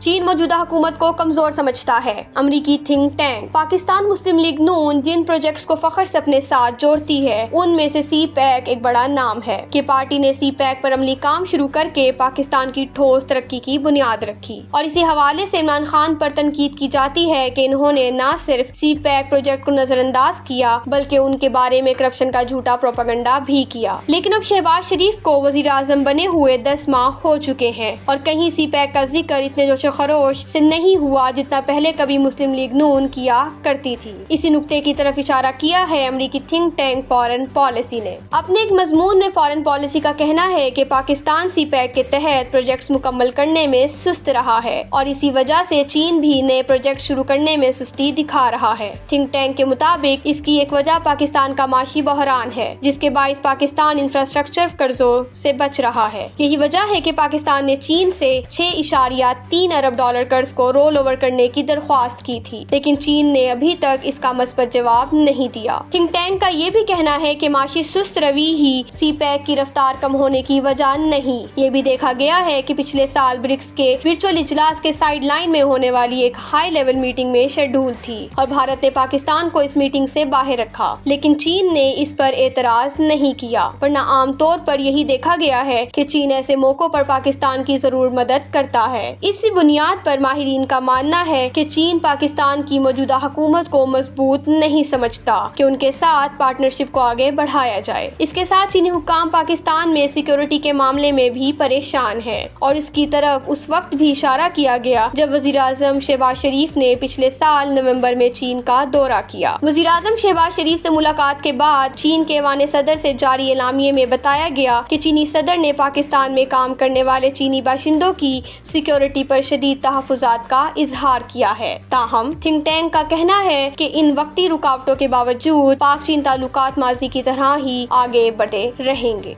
چین موجودہ حکومت کو کمزور سمجھتا ہے۔ امریکی تھنک ٹینک پاکستان مسلم لیگ نون جن پروجیکٹس کو فخر سے اپنے ساتھ جوڑتی ہے ان میں سے سی پیک ایک بڑا نام ہے کہ پارٹی نے سی پیک پر عملی کام شروع کر کے پاکستان کی ٹھوس ترقی کی بنیاد رکھی، اور اسی حوالے سے عمران خان پر تنقید کی جاتی ہے کہ انہوں نے نہ صرف سی پیک پروجیکٹ کو نظر انداز کیا بلکہ ان کے بارے میں کرپشن کا جھوٹا پروپیگنڈا بھی کیا۔ لیکن اب شہباز شریف کو وزیر اعظم بنے ہوئے 10 ماہ ہو چکے ہیں اور کہیں سی پیک کا ذکر اتنے جوش و خروش سے نہیں ہوا جتنا پہلے کبھی مسلم لیگ نون کیا کرتی تھی۔ اسی نقطے کی طرف اشارہ کیا ہے امریکی تھنک ٹینک فارن پالیسی نے۔ اپنے ایک مضمون میں فارن پالیسی کا کہنا ہے کہ پاکستان سی پیک کے تحت پروجیکٹس مکمل کرنے میں سست رہا ہے اور اسی وجہ سے چین بھی نئے پروجیکٹ شروع کرنے میں سستی دکھا رہا ہے۔ تھنک ٹینک کے مطابق اس کی ایک وجہ پاکستان کا معاشی بحران ہے جس کے باعث پاکستان انفراسٹرکچر قرضوں سے بچ رہا ہے۔ یہی وجہ ہے کہ پاکستان نے چین سے 6.3 ارب ڈالر قرض کو رول اوور کرنے کی درخواست کی تھی، لیکن چین نے ابھی تک اس کا مثبت جواب نہیں دیا۔ تھنک ٹینک کا یہ بھی کہنا ہے کہ معاشی سست روی ہی سی پیک کی رفتار کم ہونے کی وجہ نہیں۔ یہ بھی دیکھا گیا ہے کہ پچھلے سال برکس کے ورچوئل اجلاس کے سائیڈ لائن میں ہونے والی ایک ہائی لیول میٹنگ میں شیڈول تھی اور بھارت نے پاکستان کو اس میٹنگ سے باہر رکھا، لیکن چین نے اس پر اعتراض نہیں کیا، ورنہ عام طور پر یہی دیکھا گیا ہے کہ چین ایسے موقعوں پر پاکستان کی ضرور مدد کرتا ہے۔ اسی بنیاد پر ماہرین کا ماننا ہے کہ چین پاکستان کی موجودہ حکومت کو مضبوط نہیں سمجھتا کہ ان کے ساتھ پارٹنرشپ کو آگے بڑھایا جائے۔ اس کے ساتھ چینی حکام پاکستان میں سیکیورٹی کے معاملے میں بھی پریشان ہیں اور اس کی طرف اس وقت بھی اشارہ کیا گیا جب وزیر اعظم شہباز شریف نے پچھلے سال نومبر میں چین کا دورہ کیا۔ وزیر اعظم شہباز شریف سے ملاقات کے بعد چین کے ایوان صدر سے جاری اعلامیے میں بتایا گیا کہ چینی صدر نے پاکستان میں کام کرنے والے چینی باشندوں کی سیکیورٹی پر شدید تحفظات کا اظہار کیا ہے۔ تاہم تھنک ٹینک کا کہنا ہے کہ ان وقتی رکاوٹوں کے باوجود پاک چین تعلقات ماضی کی طرح ہی آگے بڑھتے رہیں گے۔